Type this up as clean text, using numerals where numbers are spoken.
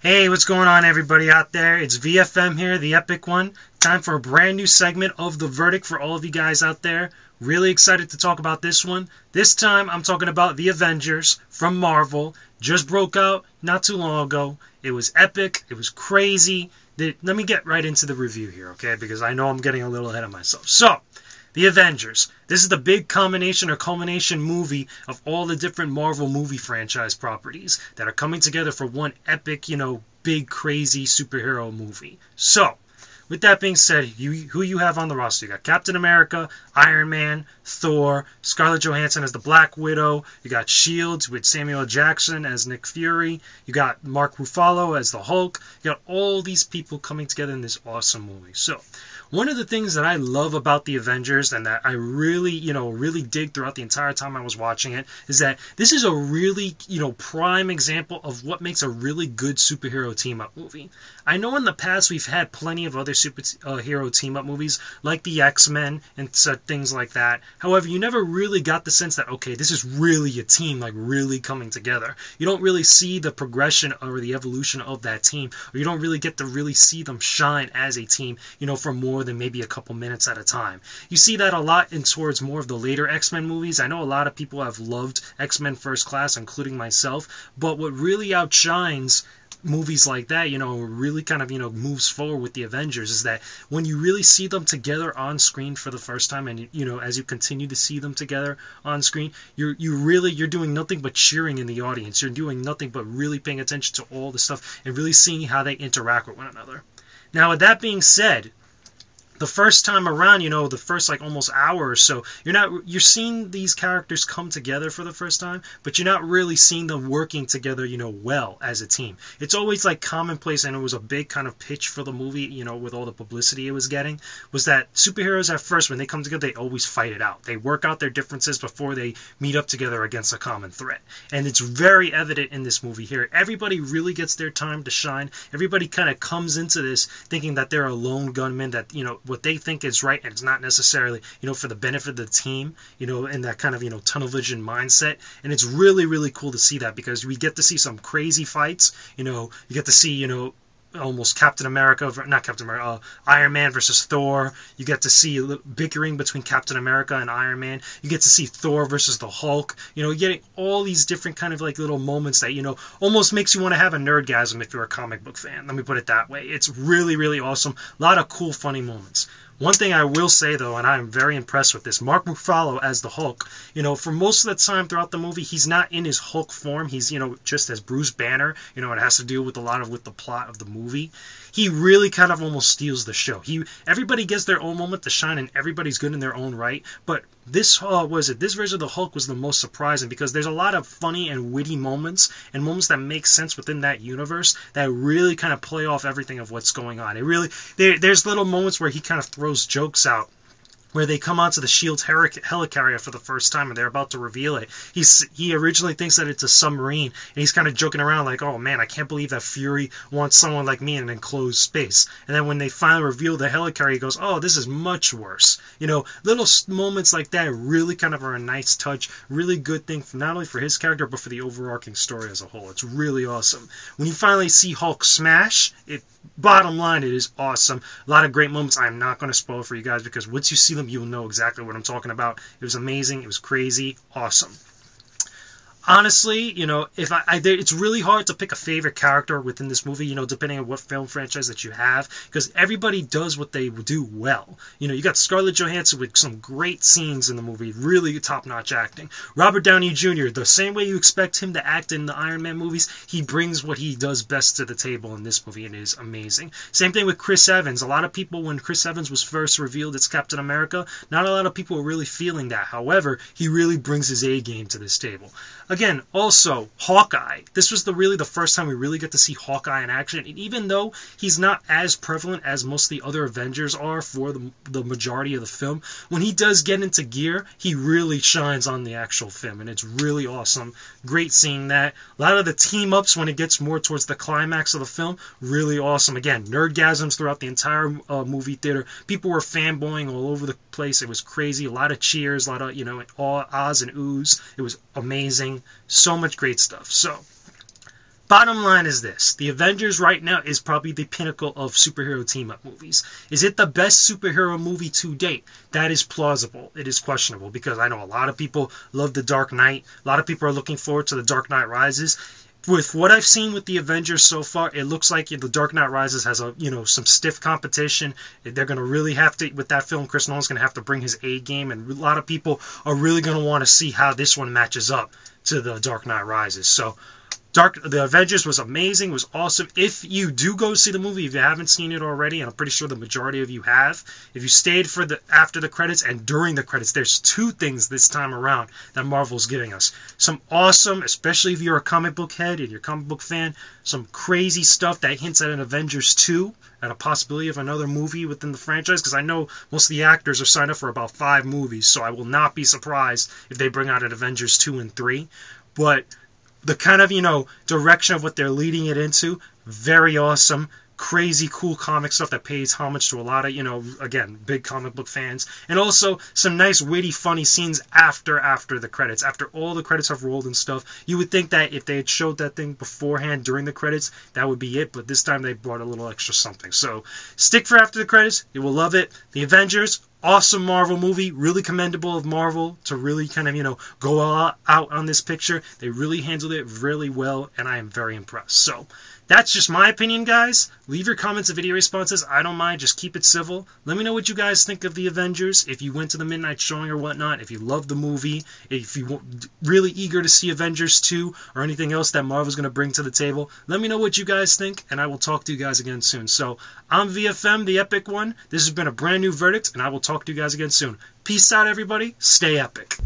Hey, what's going on, everybody out there? It's VFM here, the Epic One. Time for a brand new segment of The Verdict for all of you guys out there. Really excited to talk about this one. This time, I'm talking about The Avengers from Marvel. Just broke out not too long ago. It was epic. It was crazy. Let me get right into the review here, okay? Because I know I'm getting a little ahead of myself. So, The Avengers. This is the big combination or culmination movie of all the different Marvel movie franchise properties that are coming together for one epic, big, crazy superhero movie. So, with that being said, who you have on the roster? You got Captain America, Iron Man, Thor, Scarlett Johansson as the Black Widow. You got S.H.I.E.L.D. with Samuel L. Jackson as Nick Fury. You got Mark Ruffalo as the Hulk. You got all these people coming together in this awesome movie. So, one of the things that I love about The Avengers and that I really, really dig throughout the entire time I was watching it is that this is a really, prime example of what makes a really good superhero team-up movie. I know in the past we've had plenty of other superhero team-up movies like the X-Men and such things like that. However, you never really got the sense that, okay, this is really a team, like really coming together. You don't really see the progression or the evolution of that team, or you don't really get to really see them shine as a team, for more than maybe a couple minutes at a time. You see that a lot in towards more of the later X-Men movies. I know a lot of people have loved X-Men First Class, including myself, but what really outshines movies like that, really kind of, moves forward with the Avengers is that when you really see them together on screen for the first time and, as you continue to see them together on screen, you're doing nothing but cheering in the audience. You're doing nothing but really paying attention to all the stuff and really seeing how they interact with one another. Now, with that being said, the first time around, the first almost hour or so, you're seeing these characters come together for the first time, but you're not really seeing them working together, well as a team. It's always commonplace, and it was a big kind of pitch for the movie, with all the publicity it was getting, was that superheroes at first, when they come together, they always fight it out. They work out their differences before they meet up together against a common threat. And it's very evident in this movie here. Everybody really gets their time to shine. Everybody kind of comes into this thinking that they're a lone gunman, that, what they think is right, and it's not necessarily, for the benefit of the team, in that kind of, tunnel vision mindset. And it's really, really cool to see that, because we get to see some crazy fights. You get to see, almost Iron Man versus Thor. You get to see bickering between Captain America and Iron Man. You get to see Thor versus the Hulk. You're getting all these different kind of little moments that, almost makes you want to have a nerdgasm if you're a comic book fan. Let me put it that way. It's really, really awesome. A lot of cool, funny moments. One thing I will say, though, and I'm very impressed with this, Mark Ruffalo as the Hulk, for most of the time throughout the movie, he's not in his Hulk form. He's, just as Bruce Banner. It has to do with with the plot of the movie. He really kind of almost steals the show. Everybody gets their own moment to shine, and everybody's good in their own right. But this version of the Hulk was the most surprising, because there's a lot of funny and witty moments, and moments that make sense within that universe that really kind of play off everything of what's going on. There's little moments where he kind of throws jokes out, where they come onto the S.H.I.E.L.D. helicarrier for the first time, and they're about to reveal it. He originally thinks that it's a submarine, and he's kind of joking around like, oh man, I can't believe that Fury wants someone like me in an enclosed space. And then when they finally reveal the helicarrier, he goes, oh, this is much worse. Little moments like that really kind of are a nice touch, really good thing, not only for his character, but for the overarching story as a whole. It's really awesome. When you finally see Hulk smash, bottom line, it is awesome. A lot of great moments. I'm not going to spoil for you guys, because once you see them, you'll know exactly what I'm talking about. It was amazing. It was crazy. Awesome. Honestly, it's really hard to pick a favorite character within this movie, depending on what film franchise that you have, because everybody does what they do well. You got Scarlett Johansson with some great scenes in the movie, really top-notch acting. Robert Downey Jr., the same way you expect him to act in the Iron Man movies, he brings what he does best to the table in this movie, and it is amazing. Same thing with Chris Evans. A lot of people, when Chris Evans was first revealed as Captain America, not a lot of people were really feeling that. However, he really brings his A game to this table. Again, also, Hawkeye. This was really the first time we really get to see Hawkeye in action. And even though he's not as prevalent as most of the other Avengers are for the majority of the film, when he does get into gear, he really shines on the actual film. And it's really awesome. Great seeing that. A lot of the team-ups when it gets more towards the climax of the film, really awesome. Again, nerdgasms throughout the entire movie theater. People were fanboying all over the place. It was crazy. A lot of cheers, a lot of, ahs and oohs. It was amazing. So much great stuff. So, Bottom line is this. The Avengers right now is probably the pinnacle of superhero team-up movies. Is it the best superhero movie to date? That is plausible. It is questionable because I know a lot of people love The Dark Knight. A lot of people are looking forward to The Dark Knight Rises. With what I've seen with the Avengers so far, it looks like The Dark Knight Rises has some stiff competition. They're going to really have to, with that film, Chris Nolan's going to have to bring his A game, and a lot of people are really going to want to see how this one matches up to The Dark Knight Rises. So The Avengers was amazing, was awesome. If you do go see the movie, if you haven't seen it already, and I'm pretty sure the majority of you have, if you stayed for after the credits and during the credits, there's two things this time around that Marvel's giving us. Some awesome, especially if you're a comic book head and you're a comic book fan, some crazy stuff that hints at an Avengers 2, and a possibility of another movie within the franchise, because I know most of the actors are signed up for about 5 movies, so I will not be surprised if they bring out an Avengers 2 and 3. But the kind of, direction of what they're leading it into, very awesome, crazy, cool comic stuff that pays homage to a lot of, again, big comic book fans. And also some nice, witty, funny scenes after the credits. After all the credits have rolled and stuff, you would think that if they had showed that thing beforehand during the credits, that would be it. But this time they brought a little extra something. So stick for after the credits. You will love it. The Avengers, awesome Marvel movie, really commendable of Marvel to really kind of, go all out on this picture. They really handled it really well, and I am very impressed. So that's just my opinion, guys. Leave your comments and video responses. I don't mind. Just keep it civil. Let me know what you guys think of The Avengers. If you went to the midnight showing or whatnot. If you love the movie. If you're really eager to see Avengers 2 or anything else that Marvel's going to bring to the table. Let me know what you guys think, and I will talk to you guys again soon. So I'm VFM, the Epic One. This has been a brand new Verdict, and I will talk to you guys again soon. Peace out, everybody. Stay epic.